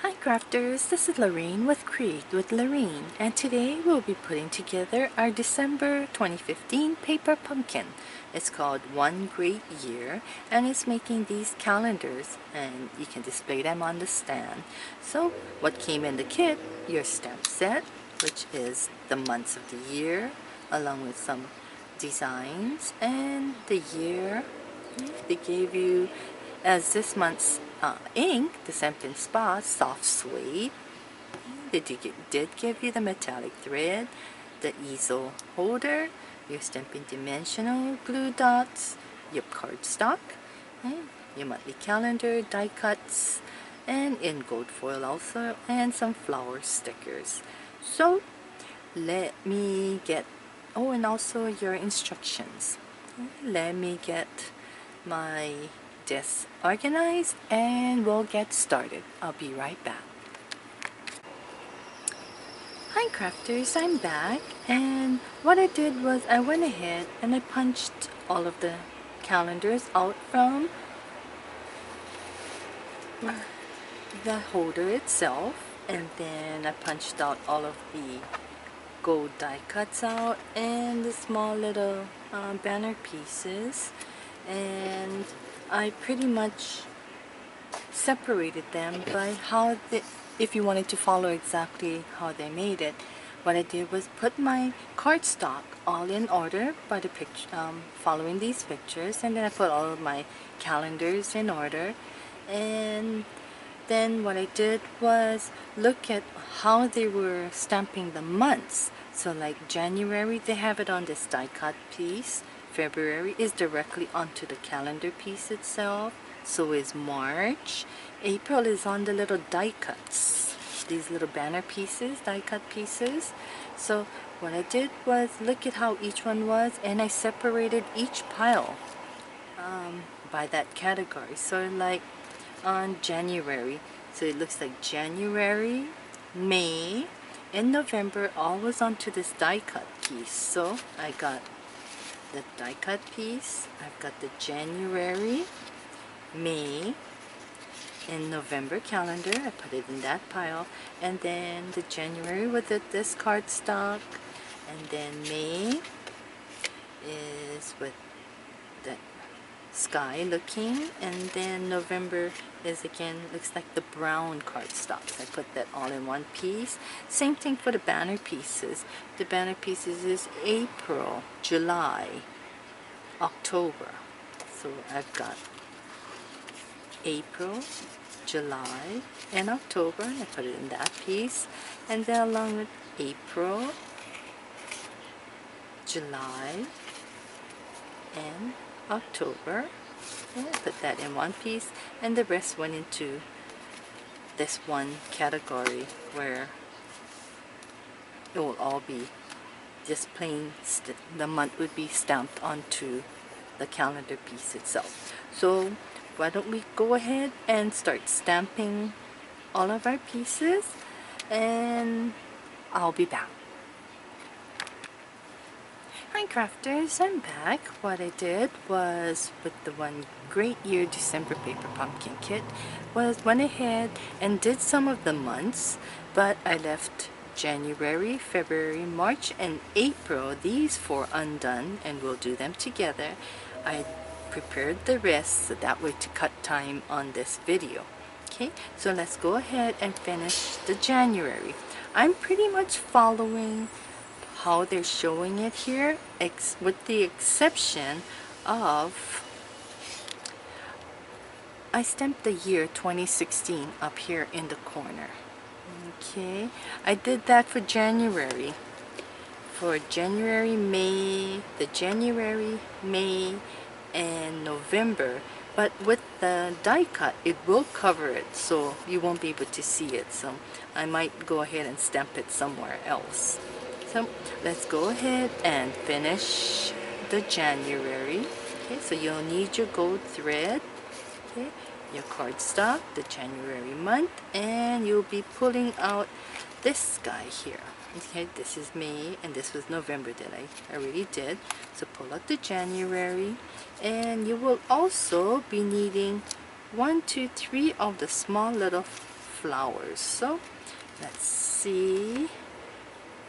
Hi crafters, this is Lorene with Create with Lorene, and today we'll be putting together our December 2015 paper pumpkin. It's called One Great Year, and it's making these calendars, and you can display them on the stand. So what came in the kit? Your stamp set, which is the months of the year, along with some designs, and the year. They gave you, as this month's ink, the Stampin' Spa Soft Suede. Did give you the metallic thread, the easel holder, your Stampin' Dimensional glue dots, your cardstock, and your monthly calendar, die cuts, and in gold foil also, and some flower stickers. So let me get, oh, and also your instructions. Let me get my desk organized and we'll get started. I'll be right back. Hi crafters, I'm back, and what I did was I went ahead and I punched all of the calendars out from the holder itself, and then I punched out all of the gold die cuts out and the small little banner pieces, and I pretty much separated them by how they, if you wanted to follow exactly how they made it, what I did was put my cardstock all in order by the picture, following these pictures, and then I put all of my calendars in order, and then what I did was look at how they were stamping the months. So like January, they have it on this die cut piece. February is directly onto the calendar piece itself. So is March. April is on the little die cuts. These little banner pieces, die cut pieces. So what I did was look at how each one was, and I separated each pile by that category. So like on January, so it looks like January, May, and November all was onto this die cut piece. So I got the die cut piece, I've got the January, May, and November calendar. I put it in that pile, and then the January with this cardstock, and then May is with the sky looking, and then November is again, looks like the brown cardstock. I put that all in one piece. Same thing for the banner pieces. The banner pieces is April, July, October. So I've got April, July, and October. I put it in that piece, and then along with April, July, and October, and I put that in one piece, and the rest went into this one category where it will all be just plain, the month would be stamped onto the calendar piece itself. So why don't we go ahead and start stamping all of our pieces, and I'll be back. Hi crafters, I'm back. What I did was, with the One Great Year December paper pumpkin kit, was went ahead and did some of the months, but I left January, February, March, and April, these four undone, and we'll do them together. I prepared the rest so that way to cut time on this video. Okay, so let's go ahead and finish the January. I'm pretty much following how they're showing it here, with the exception of I stamped the year 2016 up here in the corner. Okay, I did that for January. For January, May, the January, May, and November, but with the die cut it will cover it, so you won't be able to see it, so I might go ahead and stamp it somewhere else. So let's go ahead and finish the January. Okay, so you'll need your gold thread, okay, your cardstock, the January month, and you'll be pulling out this guy here. Okay, this is May, and this was November that I already did. So pull out the January, and you will also be needing 1, 2, 3 of the small little flowers. So let's see.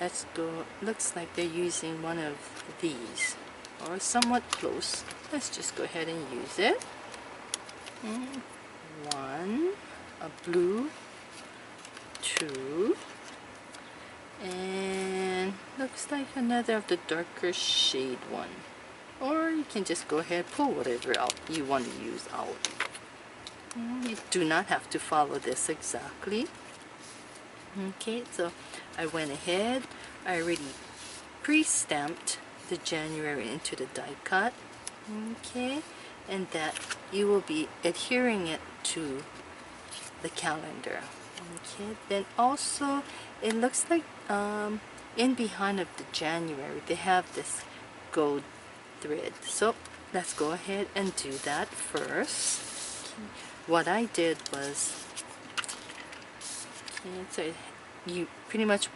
Let's go. Looks like they're using one of these, or somewhat close. Let's just go ahead and use it. One, a blue, two, and looks like another of the darker shade one. Or you can just go ahead and pull whatever out you want to use out. You do not have to follow this exactly. Okay, so I went ahead, I already pre-stamped the January into the die cut. Okay, and that you will be adhering it to the calendar. Okay, then also it looks like in behind of the January they have this gold thread. So let's go ahead and do that first. Okay. What I did was, okay, so you pretty much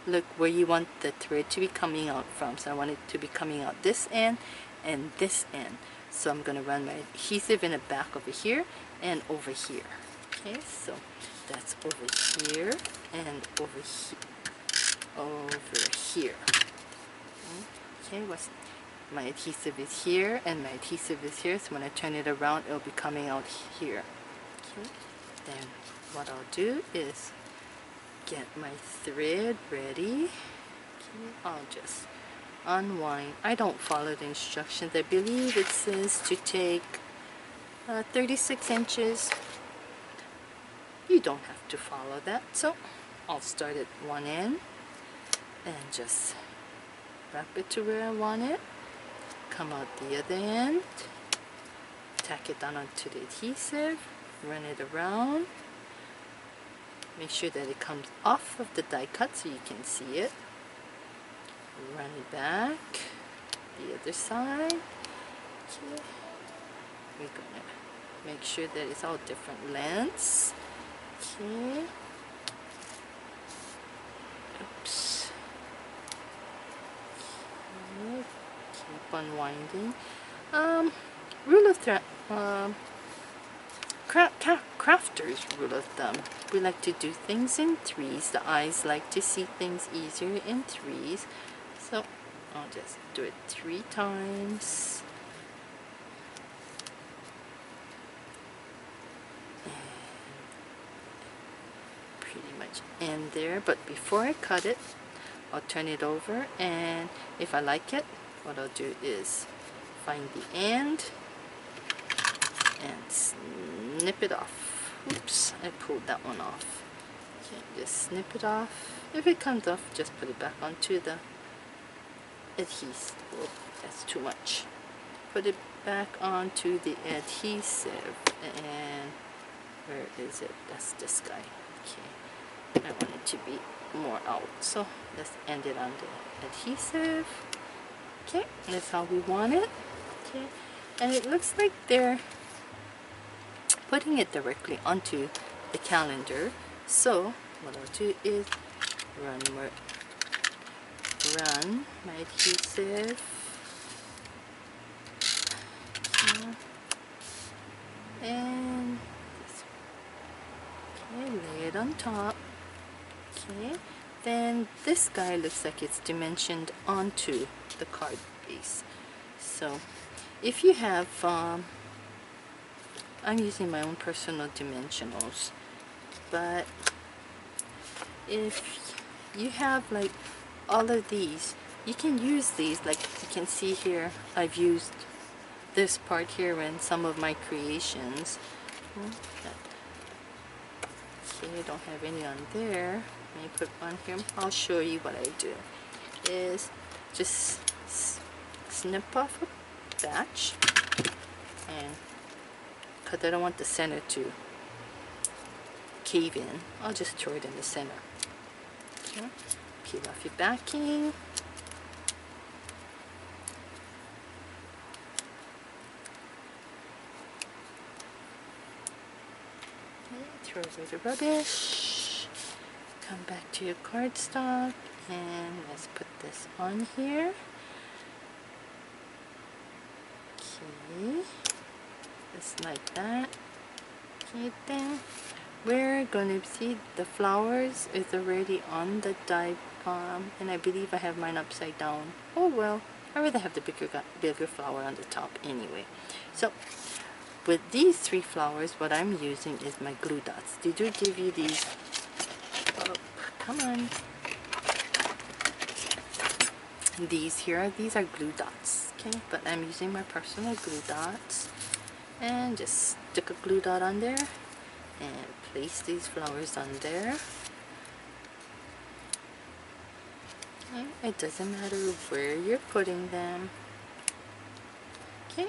look where you want the thread to be coming out from. So I want it to be coming out this end and this end. So I'm going to run my adhesive in the back over here and over here. Okay, so that's over here and over here. Okay, my adhesive is here and my adhesive is here. So when I turn it around, it'll be coming out here. Okay, then what I'll do is get my thread ready. Okay, I'll just unwind. I don't follow the instructions. I believe it says to take 36 inches. You don't have to follow that. So I'll start at one end and just wrap it to where I want it. Come out the other end. Tack it down onto the adhesive. Run it around. Make sure that it comes off of the die cut so you can see it. Run it back. The other side. Okay. We're gonna make sure that it's all different lengths. Okay. Oops. Okay. Keep unwinding. Rule of thumb. Crafters rule of thumb. We like to do things in threes. The eyes like to see things easier in threes. So I'll just do it 3 times. And pretty much end there. But before I cut it, I'll turn it over, and if I like it, what I'll do is find the end and snip it off. Oops, I pulled that one off. Okay, just snip it off. If it comes off, just put it back onto the adhesive. Oh, that's too much. Put it back onto the adhesive, and where is it? That's this guy. Okay, I want it to be more out, so let's end it on the adhesive. Okay, that's how we want it. Okay, and it looks like they're putting it directly onto the calendar. So what I'll do is run my adhesive, okay, and okay, lay it on top. Okay, then this guy looks like it's dimensioned onto the card base. So if you have I'm using my own personal dimensionals, but if you have like all of these, you can use these. Like you can see here, I've used this part here in some of my creations. Okay, I don't have any on there. Let me put one here. I'll show you what I do. Is just snip off a batch, and because I don't want the center to cave in, I'll just throw it in the center. Okay. Peel off your backing. Okay, throw away the rubbish. Come back to your cardstock, and let's put this on here. Okay. Just like that. Okay, then we're gonna see the flowers is already on the die and I believe I have mine upside down. Oh well, I'd rather have the bigger flower on the top anyway. So with these 3 flowers, what I'm using is my glue dots. Did you give you these? Oh, come on. These here, these are glue dots, okay? But I'm using my personal glue dots, and just stick a glue dot on there and place these flowers on there. Okay, it doesn't matter where you're putting them. Okay,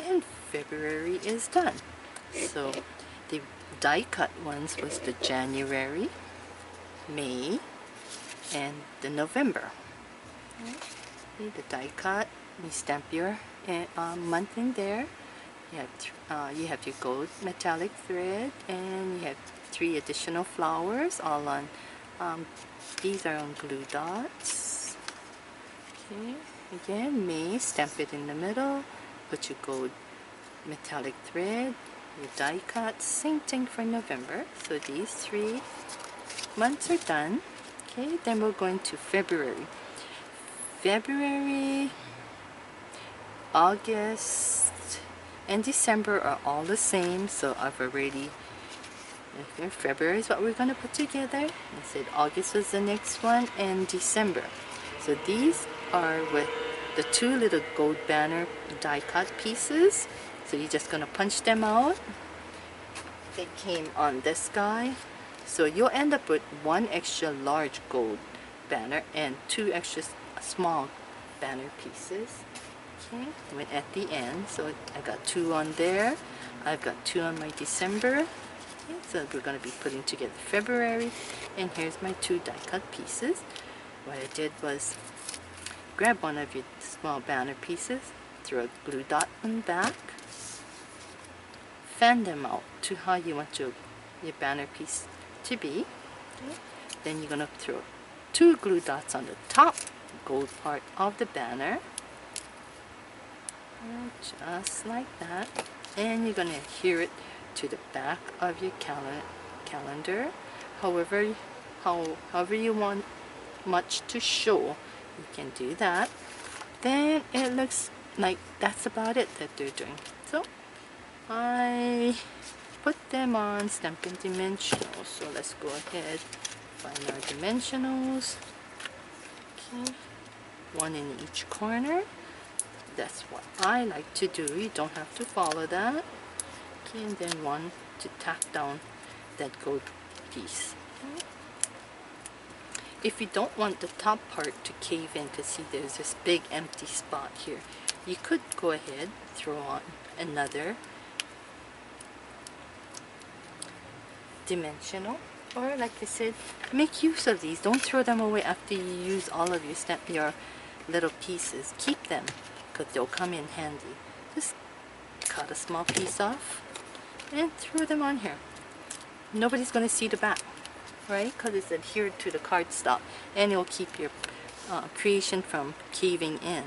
and February is done. So the die cut ones was the January, May, and the November. Okay, the die cut, you stamp your month in there. You have your gold metallic thread, and you have 3 additional flowers all on. These are on glue dots. Okay, again, May, stamp it in the middle. Put your gold metallic thread, your die cut. Same thing for November. So these 3 months are done. Okay, then we're going to February. February, August, and December are all the same, so I've already, okay, February is what we're going to put together. I said August was the next one, and December. So these are with the 2 little gold banner die cut pieces. So you're just going to punch them out. They came on this guy. So you'll end up with 1 extra large gold banner and 2 extra small banner pieces. Okay, went at the end, so I got 2 on there. I've got 2 on my December. Okay, so we're going to be putting together February, and here's my 2 die cut pieces. What I did was grab one of your small banner pieces, throw a glue dot on the back, fan them out to how you want your banner piece to be. Okay. Then you're going to throw 2 glue dots on the top gold part of the banner, just like that, and you're going to adhere it to the back of your calendar. However you want much to show, you can do that. Then it looks like that's about it that they're doing. So I put them on Stampin' Dimensionals. So let's go ahead, find our dimensionals. Okay, 1 in each corner. That's what I like to do. You don't have to follow that. Okay, and then 1 to tack down that gold piece. Okay. If you don't want the top part to cave in, because see there's this big empty spot here, you could go ahead, throw on another dimensional, or like I said, make use of these. Don't throw them away after you use all of your little pieces. Keep them, because they'll come in handy. Just cut a small piece off and throw them on here. Nobody's going to see the back, right? Because it's adhered to the cardstock, and it'll keep your creation from caving in.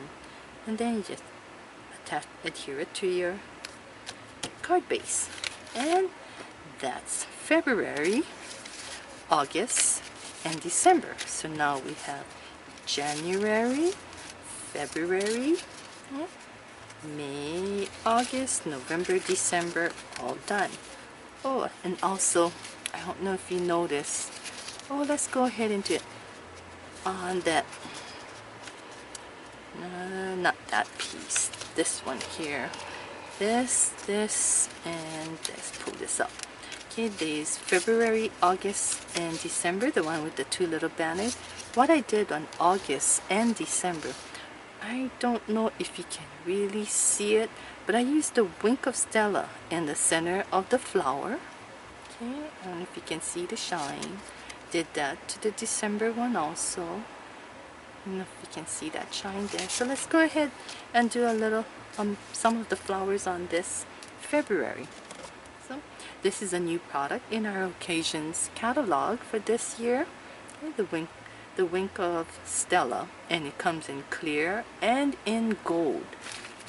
And then you just adhere it to your card base. And that's February, August, and December. So now we have January, February, May, August, November, December, all done. Oh, and also, I don't know if you noticed. Oh, let's go ahead and do it on that. Not that piece. This one here. This, and let's pull this up. Okay, these February, August, and December, the one with the 2 little banners. What I did on August and December, I don't know if you can really see it, but I used the wink of Stella in the center of the flower. Okay, I don't know if you can see the shine. Did that to the December one also. I don't know if you can see that shine there. So let's go ahead and do a little, some of the flowers on this February. So this is a new product in our occasions catalog for this year. Okay, the wink of Stella, and it comes in clear and in gold.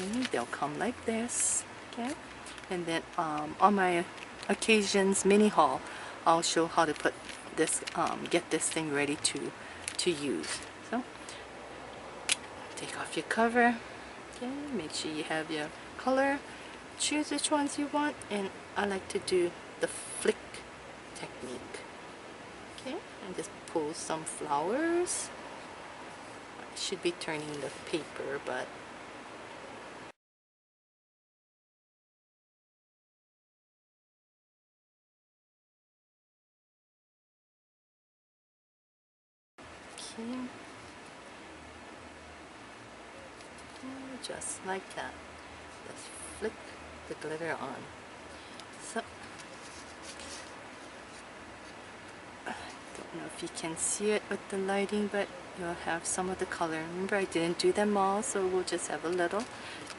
Okay, they'll come like this. Okay, and then on my occasions mini haul, I'll show how to put this, get this thing ready to use. So take off your cover. Okay, make sure you have your color. Choose which ones you want, and I like to do the flick technique. Okay, and just pull some flowers. I should be turning the paper, but okay. Just like that. Just flick the glitter on. So, I don't know if you can see it with the lighting, but you'll have some of the color. Remember, I didn't do them all, so we'll just have a little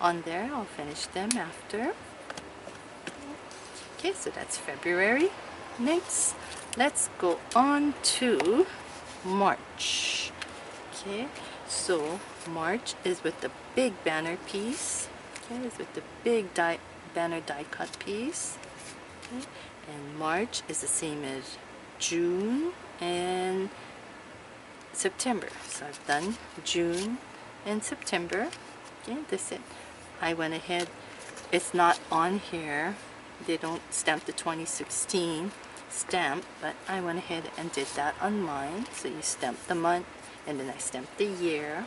on there. I'll finish them after. Okay, so that's February. Next, let's go on to March. Okay, so March is with the big banner piece. Okay, it's with the big banner die cut piece. Okay, and March is the same as June and September. So I've done June and September. Okay, that's it. I went ahead. It's not on here. They don't stamp the 2016 stamp, but I went ahead and did that on mine. So you stamp the month, and then I stamped the year.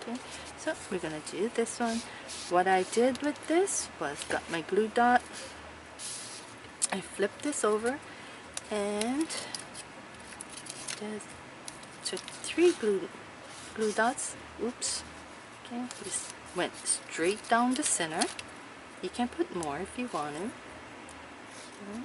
Okay, so we're gonna do this one. What I did with this was got my glue dot. I flipped this over and just took 3 glue dots. Oops. Okay, just went straight down the center. You can put more if you want to. Okay.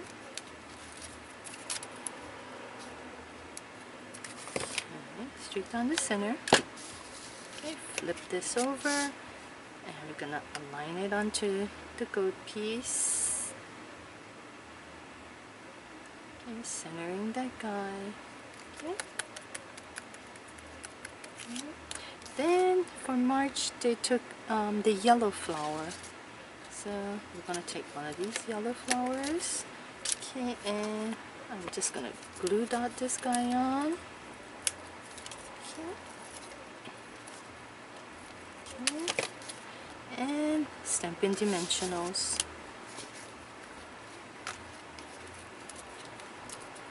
Straight down the center. Okay, flip this over, and we're gonna align it onto the gold piece. Okay, centering that guy. Okay. Okay. Then for March, they took the yellow flower. So we're gonna take one of these yellow flowers. Okay, and I'm just gonna glue dot this guy on. Okay. Okay. And Stampin' Dimensionals.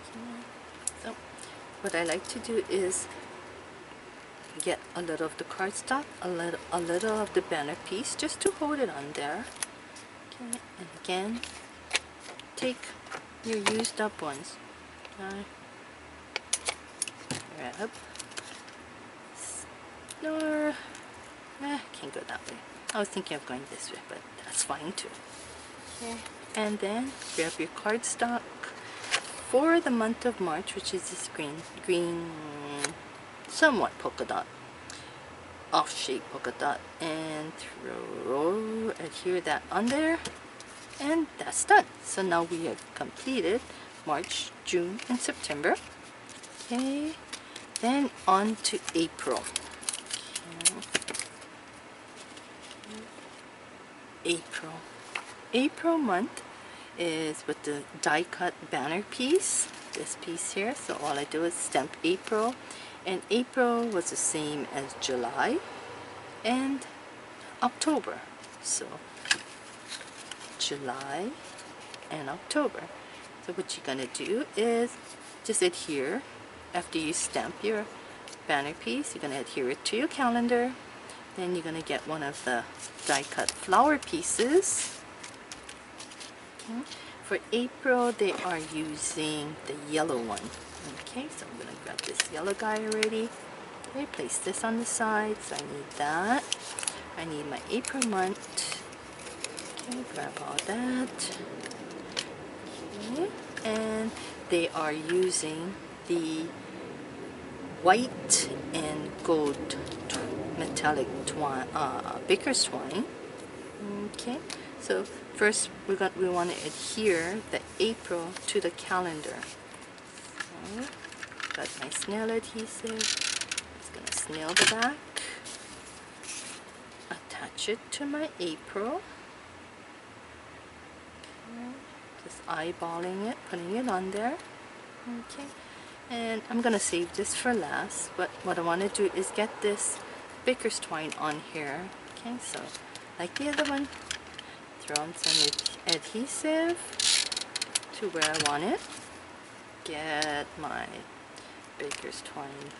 Okay. So what I like to do is get a little of the cardstock, a little of the banner piece, just to hold it on there. Okay, and again, take your used up ones. Grab. Or, can't go that way. I was thinking of going this way, but that's fine too. Okay, and then grab your cardstock for the month of March, which is this green, somewhat polka dot, off-shape polka dot, and adhere that on there, and that's done. So now we have completed March, June, and September. Okay, then on to April. Okay. April month is with the die cut banner piece, this piece here. So all I do is stamp April, and April was the same as July and October. So July and October. So what you're gonna do is just adhere. After you stamp your banner piece, you're gonna adhere it to your calendar. Then you're gonna get one of the die cut flower pieces. Okay. For April, they are using the yellow one. Okay, so I'm gonna grab this yellow guy already. Okay, place this on the side. So I need that. I need my April month. Okay, grab all that. Okay, and they are using the white and gold metallic twine, baker's twine. Okay, so first we want to adhere the April to the calendar. So, got my snail adhesive. Just gonna snail the back, attach it to my April. Okay, just eyeballing it, putting it on there. Okay, and I'm gonna save this for last, but what I want to do is get this baker's twine on here. Okay, so like the other one, throw on some adhesive to where I want it. Get my baker's twine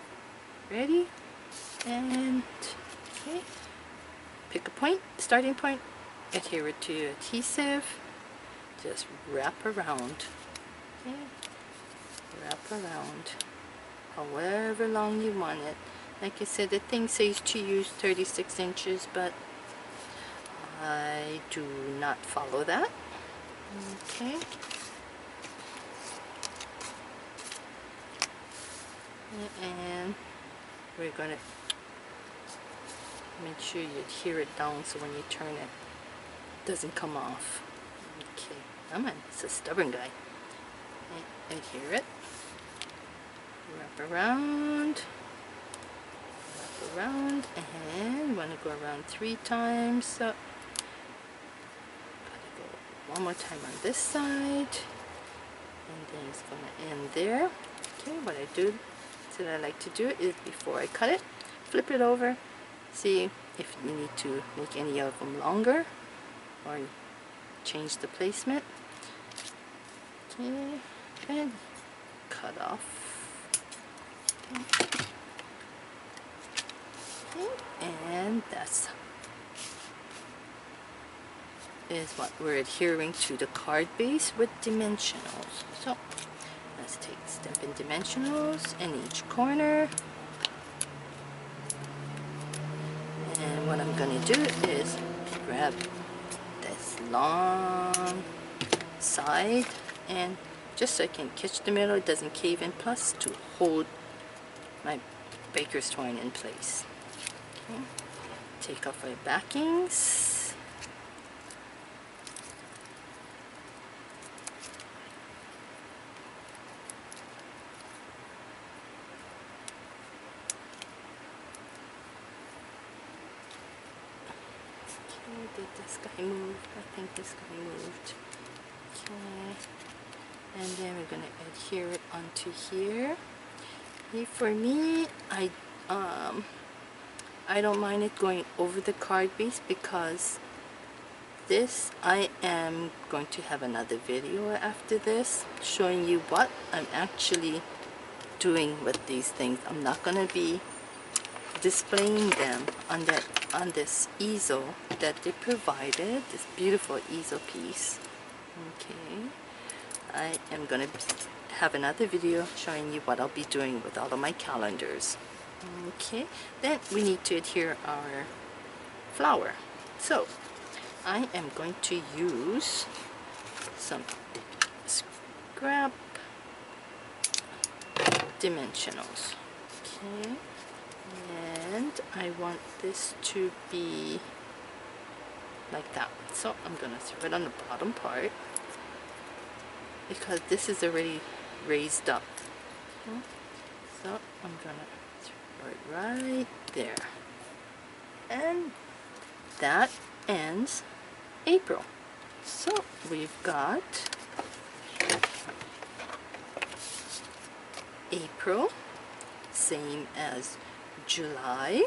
ready, and okay, pick a point, starting point, adhere it to your adhesive, just wrap around. Okay, wrap around however long you want it. Like I said, the thing says to use 36 inches, but I do not follow that. Okay. And we're gonna make sure you adhere it down so when you turn it, it doesn't come off. Okay, come on, it's a stubborn guy. Adhere it. Wrap around, and want to go around 3 times. So gotta go one more time on this side, and then it's gonna end there. Okay, what I do, so what I like to do is before I cut it, flip it over, see if you need to make any of them longer or change the placement. Okay, and cut off. Okay, and that's is what we're adhering to the card base with dimensionals. So let's take Stampin' dimensionals in each corner, and what I'm going to do is grab this long side, and just so I can catch the middle, it doesn't cave in, plus to hold my baker's twine in place. Okay. Take off my backings. Okay, did this guy move? I think this guy moved. Okay. And then we're going to adhere it onto here. For me, I don't mind it going over the card base, because this, I am going to have another video after this showing you what I'm actually doing with these things. I'm not going to be displaying them on this easel that they provided, this beautiful easel piece. Okay, I am going to have another video showing you what I'll be doing with all of my calendars. Okay, then we need to adhere our flower. So I am going to use some scrap dimensionals. Okay, and I want this to be like that. So I'm going to throw it on the bottom part, because this is already raised up. Okay. So I'm going to throw it right there. And that ends April. So we've got April, same as July,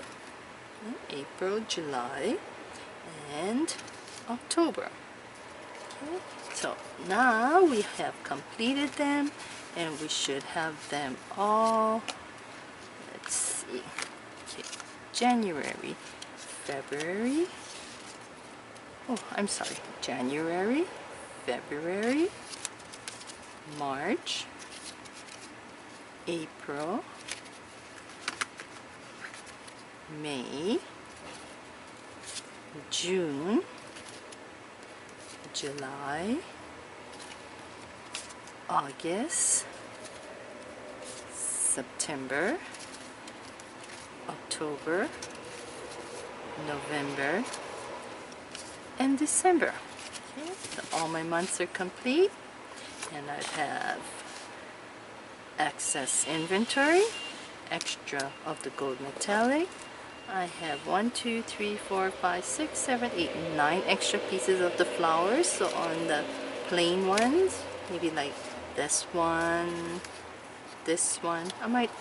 April, July, and October. Okay. So now we have completed them, and we should have them all, let's see, okay, January, February, oh, I'm sorry, January, February, March, April, May, June, July, August, September, October, November, and December. Okay, so all my months are complete, and I have excess inventory, extra of the gold metallic. I have 1, 2, 3, 4, 5, 6, 7, 8, 9 extra pieces of the flowers. So on the plain ones, maybe like this one, this one, I might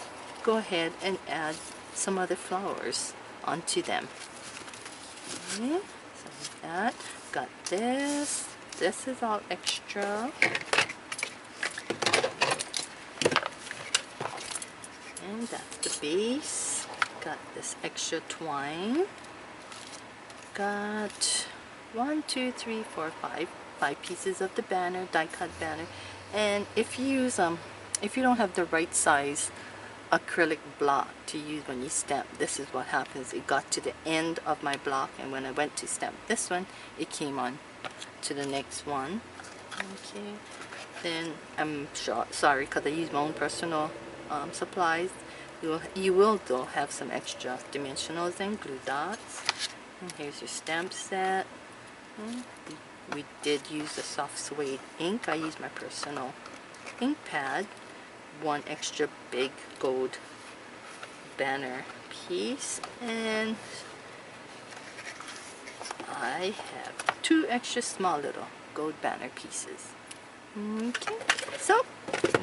go ahead and add some other flowers onto them. Okay, so with that, got this. This is all extra. And that's the base. Got this extra twine. Got 1, 2, 3, 4, 5 pieces of the banner, die cut banner. And if you don't have the right size acrylic block to use when you stamp, this is what happens. It got to the end of my block, and when I went to stamp this one, it came on to the next one. Okay, then I'm sorry because I use my own personal supplies. You will though have some extra dimensionals and glue dots. And here's your stamp set. We did use a soft suede ink. I used my personal ink pad. One extra big gold banner piece, and I have 2 extra small little gold banner pieces. Okay, so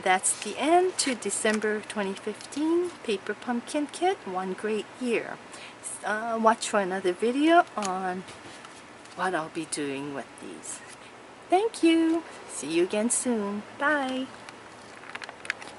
that's the end to December 2015 Paper Pumpkin Kit. One great year. Watch for another video on what I'll be doing with these. Thank you. See you again soon. Bye.